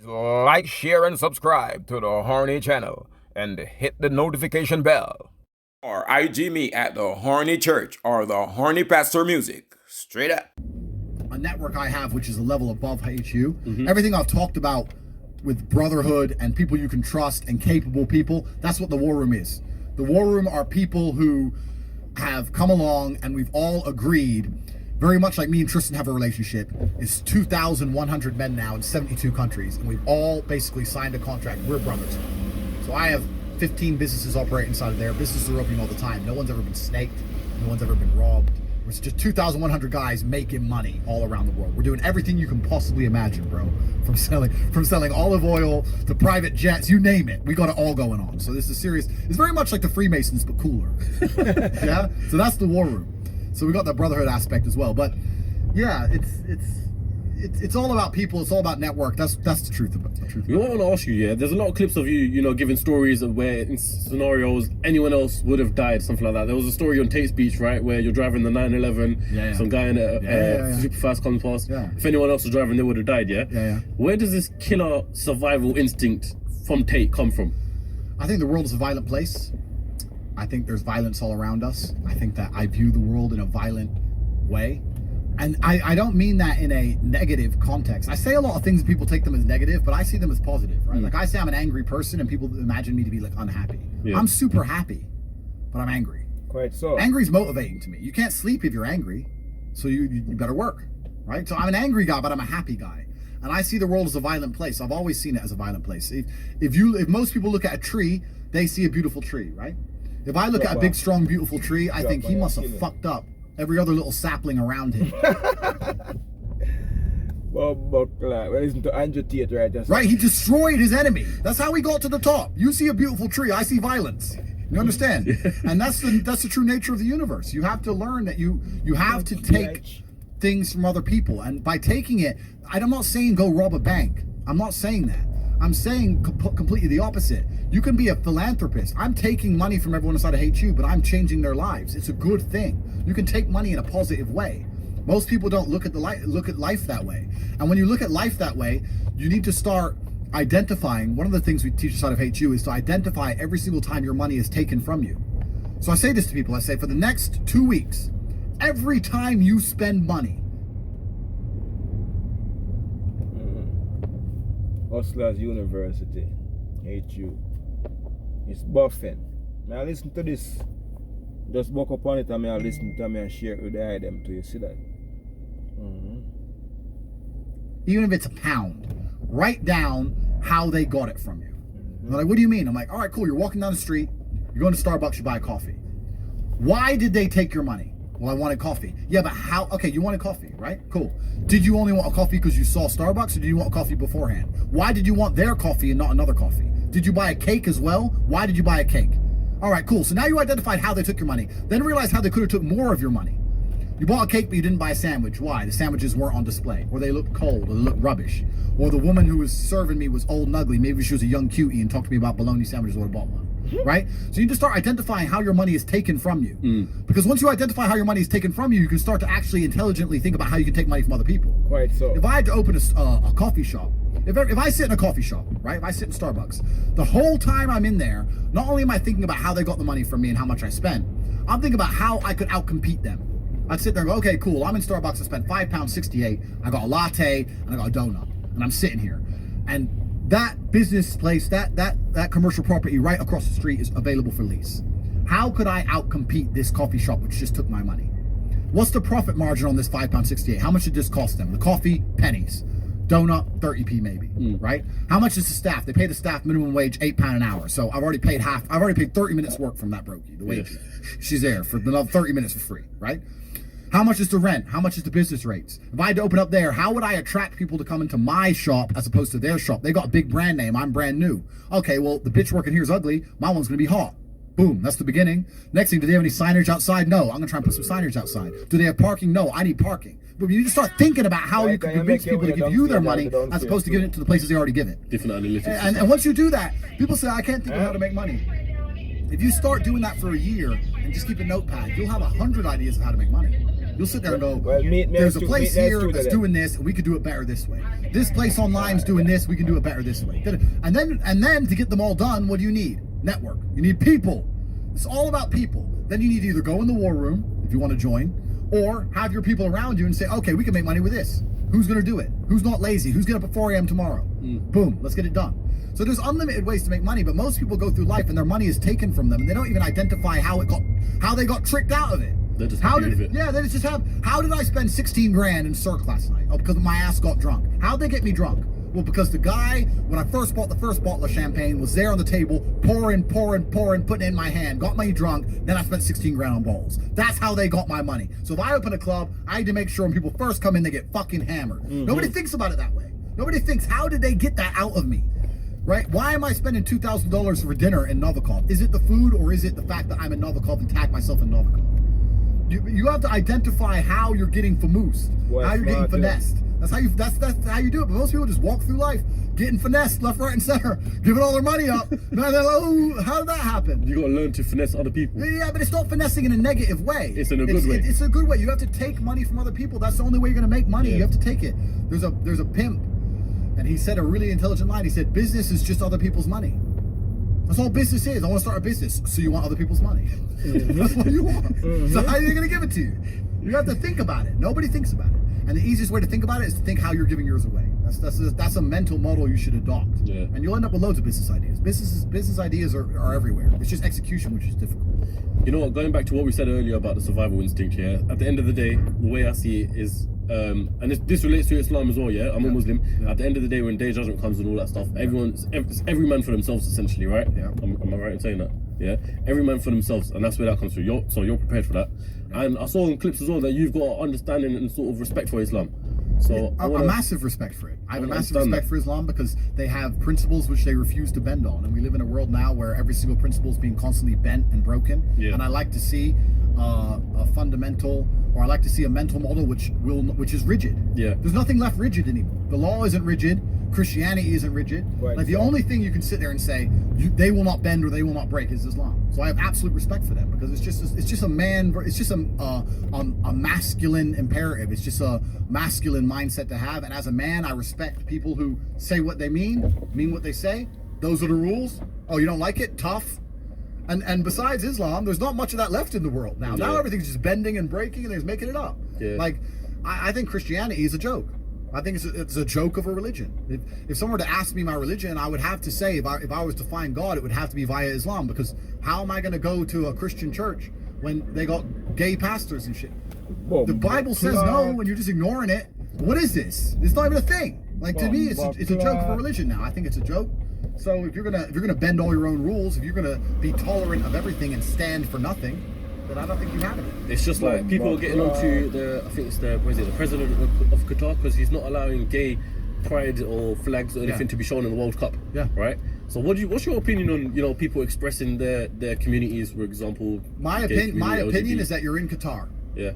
Like, share, and subscribe to the Horny channel and hit the notification bell. Or IG me at the Horny Church or the Horny Pastor Music. Straight up. A network I have, which is a level above HU. Everything I've talked about with brotherhood and people you can trust and capable people, that's what the War Room is. The War Room are people who have come along and we've all agreed, very much like me and Tristan have a relationship. It's 2,100 men now in 72 countries, and we've all basically signed a contract. We're brothers. So I have 15 businesses operating inside of there. Businesses are opening all the time. No one's ever been snaked. No one's ever been robbed. It's just 2,100 guys making money all around the world. We're doing everything you can possibly imagine, bro. From selling olive oil to private jets, you name it. We got it all going on. So this is serious. It's very much like the Freemasons, but cooler. Yeah. So that's the War Room. So we got that brotherhood aspect as well. But yeah, it's all about people. It's all about network. That's the truth about it. You know what I want to ask you, yeah? There's a lot of clips of you, giving stories of where in scenarios anyone else would have died, something like that. There was a story on Tate's Beach, right, where you're driving the 911, some guy in a super fast comes past. Yeah. If anyone else was driving, they would have died, yeah? Where does this killer survival instinct from Tate come from? I think the world is a violent place. I think there's violence all around us. I think that I view the world in a violent way. And I don't mean that in a negative context. I say a lot of things and people take them as negative, but I see them as positive, right? Like I say I'm an angry person and people imagine me to be like unhappy. Yeah. I'm super happy, but I'm angry. Quite so. Angry's motivating to me. You can't sleep if you're angry, so you better work, right? So I'm an angry guy, but I'm a happy guy. And I see the world as a violent place. I've always seen it as a violent place. If most people look at a tree, they see a beautiful tree, right? If I look at a big, strong, beautiful tree, I think he must have fucked up every other little sapling around him. Listen to Tate right? Right, he destroyed his enemy. That's how he got to the top. You see a beautiful tree, I see violence. You understand? And that's the true nature of the universe. You have to learn that you have to take things from other people. And by taking it, I'm not saying go rob a bank. I'm not saying that. I'm saying completely the opposite. You can be a philanthropist. I'm taking money from everyone inside of HU, but I'm changing their lives. It's a good thing. You can take money in a positive way. Most people don't look at life that way. And when you look at life that way, you need to start identifying. One of the things we teach inside of HU is to identify every single time your money is taken from you. So I say this to people. I say for the next 2 weeks, every time you spend money, Hustlers University, HU. It's buffing. May I listen to this? Just walk up on it and may I listen to me and share it with the item to you. See that? Even if it's a pound, write down how they got it from you. They're like, what do you mean? I'm like, all right, cool. You're walking down the street. You're going to Starbucks. You buy a coffee. Why did they take your money? Well, I wanted coffee. Yeah, but how? Okay, you wanted coffee, right? Cool. Did you only want a coffee because you saw Starbucks, or did you want coffee beforehand? Why did you want their coffee and not another coffee? Did you buy a cake as well? Why did you buy a cake? All right, cool. So now you identified how they took your money. Then realize how they could have took more of your money. You bought a cake, but you didn't buy a sandwich. Why? The sandwiches weren't on display, or they looked cold, or they looked rubbish. Or the woman who was serving me was old and ugly. Maybe she was a young cutie and talked to me about bologna sandwiches, or I bought one. Right? So you need to start identifying how your money is taken from you. Because once you identify how your money is taken from you, you can start to actually intelligently think about how you can take money from other people. Quite so. If I had to open a coffee shop, if I sit in a coffee shop, right? If I sit in Starbucks, the whole time I'm in there, not only am I thinking about how they got the money from me and how much I spent, I'm thinking about how I could outcompete them. I'd sit there and go, okay, cool. I'm in Starbucks. I spent £5.68. I got a latte and I got a donut, and I'm sitting here, and that business place, that commercial property right across the street is available for lease. How could I outcompete this coffee shop which just took my money? What's the profit margin on this £5.68? How much did this cost them? The coffee, pennies. Donut, 30p maybe, right? How much is the staff? They pay the staff minimum wage £8 an hour. So I've already paid 30 minutes work from that brokey, the wage. She's there for another 30 minutes for free, right? How much is the rent? How much is the business rates? If I had to open up there, how would I attract people to come into my shop as opposed to their shop? They got a big brand name. I'm brand new. Okay, well, the bitch working here is ugly. My one's going to be hot. Boom, that's the beginning. Next thing, do they have any signage outside? No, I'm going to try and put some signage outside. Do they have parking? No, I need parking. But you need to start thinking about how you can convince people to give you their money as opposed to giving it to the places they already give it. Different analytics. And once you do that, people say, I can't think of how to make money. If you start doing that for a year and just keep a notepad, you'll have 100 ideas of how to make money. You'll sit there and go, Well, there's a place here that's doing this, and we could do it better this way. This place online's doing this, we can do it better this way. And then to get them all done, what do you need? Network. You need people. It's all about people. Then you need to either go in the war room if you want to join, or have your people around you and say, okay, we can make money with this. Who's going to do it? Who's not lazy? Who's getting up at 4 a.m. tomorrow? Boom, let's get it done. So there's unlimited ways to make money, but most people go through life and their money is taken from them, and they don't even identify how they got tricked out of it. They just Yeah, they just have. How did I spend 16 grand in Cirque last night? Oh, because my ass got drunk. How'd they get me drunk? Well, because the guy, when I first bought the first bottle of champagne, was there on the table, pouring, putting it in my hand, got me drunk, then I spent 16 grand on balls. That's how they got my money. So if I open a club, I need to make sure when people first come in, they get fucking hammered. Nobody thinks about it that way. Nobody thinks, how did they get that out of me? Right? Why am I spending $2,000 for dinner in Novikov? Is it the food, or is it the fact that I'm in Novikov and tag myself in Novikov? You have to identify how you're getting famoosed, how you're getting finessed. That's how you do it. But most people just walk through life getting finessed left, right, and center, giving all their money up. Now they're like, oh, how did that happen? You got to learn to finesse other people. Yeah, but it's not finessing in a negative way. It's in a good way. It's a good way. You have to take money from other people. That's the only way you're going to make money. Yeah. You have to take it. There's a pimp, and he said a really intelligent line. He said, business is just other people's money. That's all business is. I want to start a business, so you want other people's money. That's what you want. So how are they going to give it to you? You have to think about it. Nobody thinks about it. And the easiest way to think about it is to think how you're giving yours away. That's a mental model you should adopt. Yeah. And you'll end up with loads of business ideas. Business ideas are everywhere. It's just execution which is difficult. You know what? Going back to what we said earlier about the survival instinct here. At the end of the day, the way I see it is, and this relates to Islam as well. Yeah, I'm a Muslim. Yeah. At the end of the day, when day of judgment comes and all that stuff, it's every man for themselves essentially, right? Yeah. Am I right in saying that? Yeah. Every man for themselves, and that's where that comes through. So you're prepared for that. And I saw in clips as well that you've got understanding and sort of respect for Islam. So a massive respect for it. I have a massive respect for Islam because they have principles which they refuse to bend on, and we live in a world now where every single principle is being constantly bent and broken. Yeah. And I like to see a fundamental, or I like to see a mental model which is rigid. Yeah. There's nothing left rigid anymore. The law isn't rigid. Christianity isn't rigid. Right. Like the only thing you can sit there and say they will not bend or they will not break is Islam. So I have absolute respect for them because it's just a masculine imperative. It's just a masculine mindset to have. And as a man, I respect people who say what they mean what they say. Those are the rules. Oh, you don't like it? Tough. And besides Islam, there's not much of that left in the world now. Yeah. Now everything's just bending and breaking and they're making it up. Yeah. Like I think Christianity is a joke. I think it's a joke of a religion. If someone were to ask me my religion, I would have to say, if I was to find God, it would have to be via Islam, because how am I going to go to a Christian church when they got gay pastors and shit? Well, the Bible says no, and you're just ignoring it. What is this? It's not even a thing. Like to me, it's a joke of a religion now. I think it's a joke. So if you're gonna bend all your own rules, if you're gonna be tolerant of everything and stand for nothing, then I don't think you have it. It's just like people are getting onto the president of Qatar, because he's not allowing gay pride or flags or anything to be shown in the World Cup. Yeah. Right. So what's your opinion on people expressing their communities, for example? My opinion is that you're in Qatar. Yeah.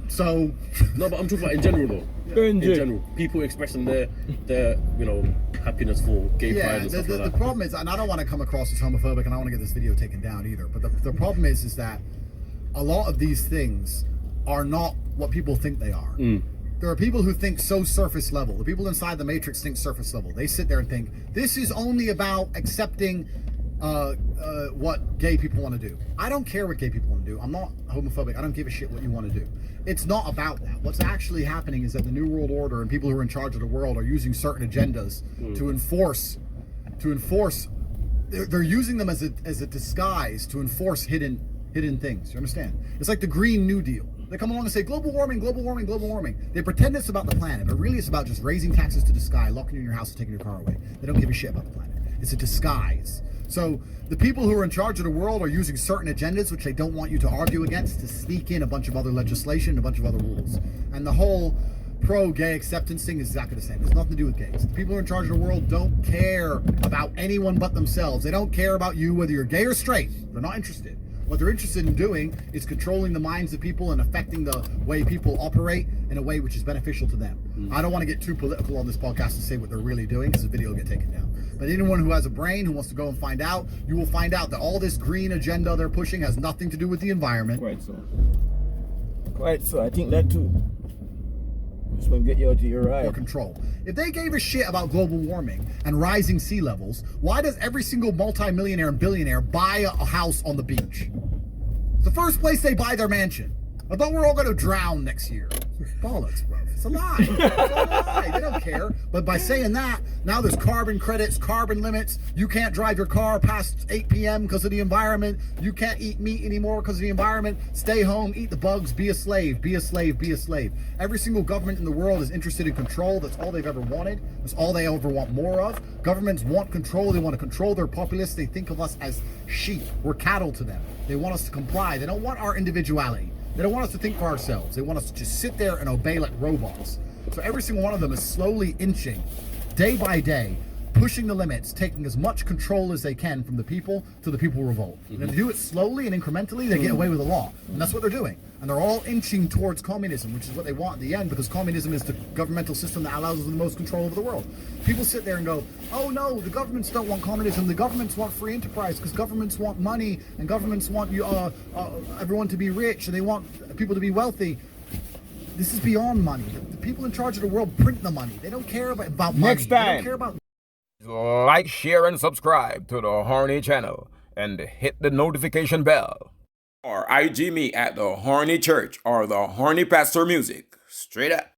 So no, but I'm talking about in general though. In general, people expressing their happiness for gay pride and stuff like that. The problem is, and I don't want to come across as homophobic, and I don't want to get this video taken down either. But the problem is that a lot of these things are not what people think they are. There are people who think so surface level. The people inside the Matrix think surface level. They sit there and think, this is only about accepting what gay people want to do. I don't care what gay people want to do. I'm not homophobic. I don't give a shit what you want to do. It's not about that. What's actually happening is that the New World Order and people who are in charge of the world are using certain agendas to enforce. They're using them as a disguise to enforce hidden things. You understand? It's like the Green New Deal. They come along and say global warming, global warming, global warming. They pretend it's about the planet, but really it's about just raising taxes to the sky, locking you in your house and taking your car away. They don't give a shit about the planet. It's a disguise. So the people who are in charge of the world are using certain agendas which they don't want you to argue against to sneak in a bunch of other legislation, a bunch of other rules. And the whole pro-gay acceptance thing is exactly the same. It's nothing to do with gays. The people who are in charge of the world don't care about anyone but themselves. They don't care about you, whether you're gay or straight. They're not interested. What they're interested in doing is controlling the minds of people and affecting the way people operate in a way which is beneficial to them. I don't want to get too political on this podcast to say what they're really doing, because the video will get taken down. But anyone who has a brain, who wants to go and find out, you will find out that all this green agenda they're pushing has nothing to do with the environment. Right, so. Quite so. I think that too. Just want to get you out of your ride. Or control. If they gave a shit about global warming and rising sea levels, why does every single multimillionaire and billionaire buy a house on the beach? It's the first place they buy their mansion. I thought we're all going to drown next year. Bollocks, bro. It's a lie. It's all a lie. They don't care. But by saying that, now there's carbon credits, carbon limits. You can't drive your car past 8 p.m. because of the environment. You can't eat meat anymore because of the environment. Stay home, eat the bugs, be a slave, be a slave, be a slave. Every single government in the world is interested in control. That's all they've ever wanted. That's all they ever want more of. Governments want control. They want to control their populace. They think of us as sheep. We're cattle to them. They want us to comply. They don't want our individuality. They don't want us to think for ourselves. They want us to just sit there and obey like robots. So every single one of them is slowly inching, day by day, pushing the limits, taking as much control as they can from the people till the people revolt. And if they do it slowly and incrementally, they get away with the law. And that's what they're doing. And they're all inching towards communism, which is what they want at the end, because communism is the governmental system that allows them the most control over the world. People sit there and go, oh no, the governments don't want communism, the governments want free enterprise, because governments want money, and governments want everyone to be rich, and they want people to be wealthy. This is beyond money. The people in charge of the world print the money. They don't care about money. Next time. They don't care about... Like, share, and subscribe to the Horny channel and hit the notification bell. Or IG me at the Horny Church or the Horny Pastor Music. Straight up.